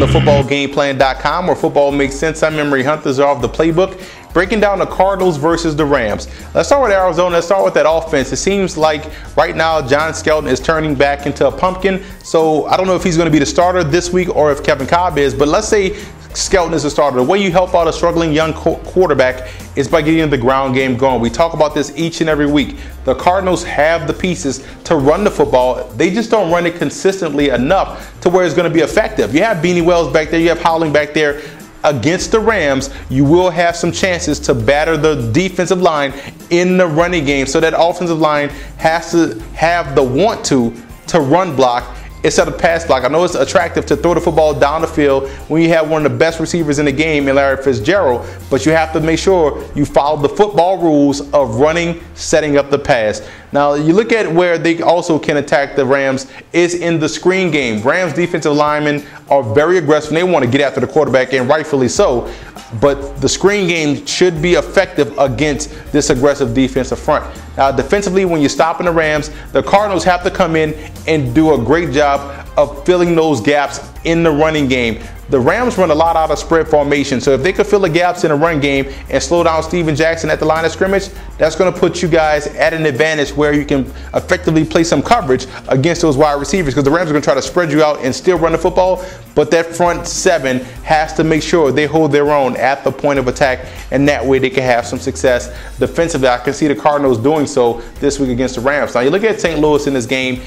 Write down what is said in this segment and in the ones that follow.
footballgameplan.com, where football makes sense. I'm Memory Hunters off the playbook, breaking down the Cardinals versus the Rams. Let's start with Arizona. Let's start with that offense. It seems like right now John Skelton is turning back into a pumpkin. So I don't know if he's going to be the starter this week or if Kevin Cobb is, but let's say Skelton is a starter. The way you help out a struggling young quarterback is by getting the ground game going. We talk about this each and every week. The Cardinals have the pieces to run the football. They just don't run it consistently enough to where it's going to be effective. You have Beanie Wells back there. You have Howling back there. Against the Rams, you will have some chances to batter the defensive line in the running game. So that offensive line has to have the want to run block instead of pass block. I know it's attractive to throw the football down the field when you have one of the best receivers in the game in Larry Fitzgerald, but you have to make sure you follow the football rules of running, setting up the pass. Now, you look at where they also can attack the Rams is in the screen game. Rams defensive linemen are very aggressive and they want to get after the quarterback, and rightfully so. But the screen game should be effective against this aggressive defensive front. Now, defensively, when you're stopping the Rams, the Cardinals have to come in and do a great job of filling those gaps in the running game. The Rams run a lot out of spread formation, so if they could fill the gaps in the run game and slow down Steven Jackson at the line of scrimmage, that's going to put you guys at an advantage where you can effectively play some coverage against those wide receivers, because the Rams are going to try to spread you out and still run the football, but that front seven has to make sure they hold their own at the point of attack, and that way they can have some success defensively. I can see the Cardinals doing so this week against the Rams. Now, you look at St. Louis in this game.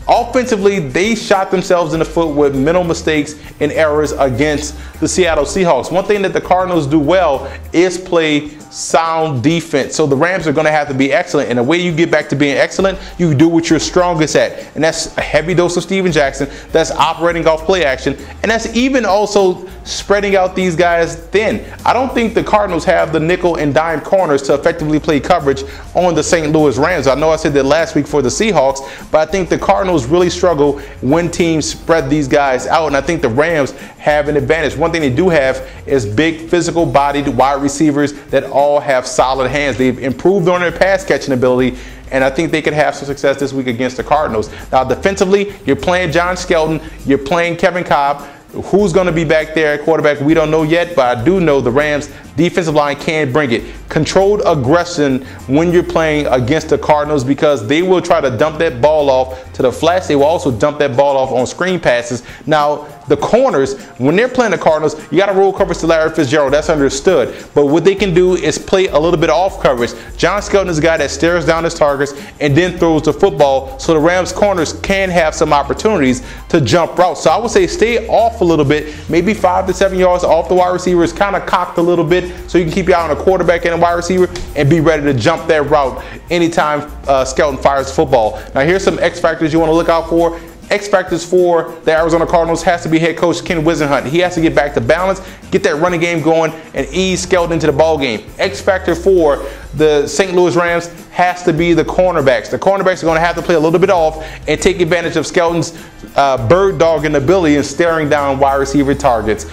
Offensively, they shot themselves in the foot with mental mistakes and errors against the Seattle Seahawks. One thing that the Cardinals do well is play sound defense. So the Rams are going to have to be excellent. And the way you get back to being excellent, you do what you're strongest at. And that's a heavy dose of Steven Jackson. That's operating off play action. And that's even also spreading out these guys thin. I don't think the Cardinals have the nickel and dime corners to effectively play coverage on the St. Louis Rams. I know I said that last week for the Seahawks, but I think the Cardinals really struggle when teams spread these guys out. And I think the Rams have an advantage. One thing they do have is big, physical-bodied wide receivers that all have solid hands. They've improved on their pass-catching ability, and I think they could have some success this week against the Cardinals. Now, defensively, you're playing John Skelton, you're playing Kevin Cobb. Who's going to be back there at quarterback, we don't know yet, but I do know the Rams' defensive line can bring it. Controlled aggression when you're playing against the Cardinals, because they will try to dump that ball off to the flats. They will also dump that ball off on screen passes. Now, the corners, when they're playing the Cardinals, you got to roll coverage to Larry Fitzgerald. That's understood. But what they can do is play a little bit off coverage. John Skelton is a guy that stares down his targets and then throws the football, so the Rams corners can have some opportunities to jump routes. So I would say stay off a little bit, maybe 5 to 7 yards off the wide receivers, kind of cocked a little bit, so you can keep your eye on a quarterback and a wide receiver and be ready to jump that route anytime Skelton fires the football. Now, here's some X factors you want to look out for. X factors for the Arizona Cardinals has to be head coach Ken Wisenhunt. He has to get back to balance, get that running game going, and ease Skelton into the ball game. X factor for the St. Louis Rams has to be the cornerbacks. The cornerbacks are going to have to play a little bit off and take advantage of Skelton's bird dogging ability and staring down wide receiver targets.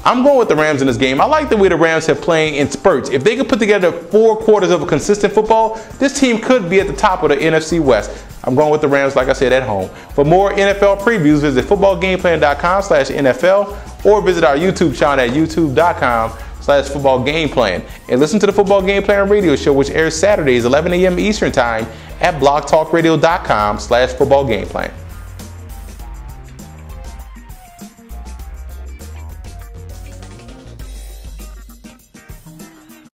I'm going with the Rams in this game. I like the way the Rams have playing in spurts. If they could put together 4 quarters of a consistent football, this team could be at the top of the NFC West. I'm going with the Rams, like I said, at home. For more NFL previews, visit footballgameplan.com/NFL or visit our YouTube channel at youtube.com/footballgameplan. And listen to the Football Game Plan radio show, which airs Saturdays, 11 a.m. Eastern Time at blogtalkradio.com/footballgameplan.